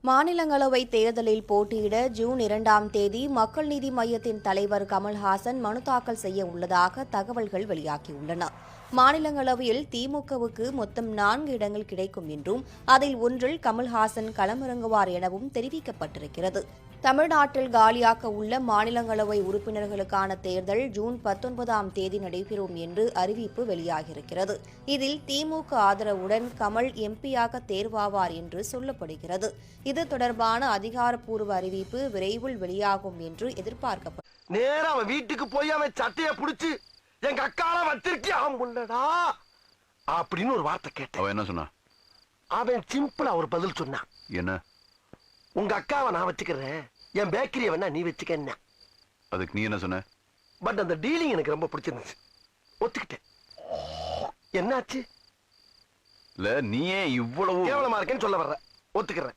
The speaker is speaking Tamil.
மாநிலங்களவை தேர்தலில் போட்டியிட ஜூன் 2ஆம் தேதி மக்கள் நீதி மய்யத்தின் தலைவர் கமல்ஹாசன் மனு தாக்கல் செய்ய உள்ளதாக தகவல்கள் வெளியாகியுள்ளன. மாநிலங்களவையில் திமுகவுக்கு மொத்தம் 4 இடங்கள் கிடைக்கும் என்றும் அதில் ஒன்றில் கமல்ஹாசன் களமிறங்குவார் எனவும் தெரிவிக்கப்பட்டிருக்கிறது. தமிழ்நாட்டில் காலியாக உள்ள மாநிலங்களவை உறுப்பினர்களுக்கான தேர்தல் ஜூன் 19ஆம் தேதி நடைபெறும் என்று அறிவிப்பு வெளியாகியிருக்கிறது. இதில் திமுக ஆதரவுடன் கமல் எம்பியாக தேர்வாவார் என்று சொல்லப்படுகிறது. இது தொடர்பான அதிகாரப்பூர்வ அறிவிப்பு விரைவில் வெளியாகும் என்று எதிர்பார்க்கப்படும். நேரா அவன் வீட்டுக்கு போய் அவன் சட்டைய புடிச்சு எங்க அக்கால வச்சிருக்கியா முன்னடா அப்படின்னு ஒரு வார்த்தை கேட்டேன். அவன் என்ன சொன்னா? அவன் சிம்பிளா ஒரு பதில் சொன்னான். என்ன? உங்க அக்காவை நான் வச்சுக்கிறேன், என் பேக்கரிய வேணா நீ வச்சுக்க. அதுக்கு நீ என்ன சொன்ன? பட் அந்த டீலிங் எனக்கு ரொம்ப பிடிச்சிருந்துச்சு, ஒத்துக்கிட்டேன். என்னாச்சு? இல்ல நீயே இவ்வளவு கேவலமா இருக்கேன்னு சொல்ல வர்ற? ஒத்துக்கிறேன்.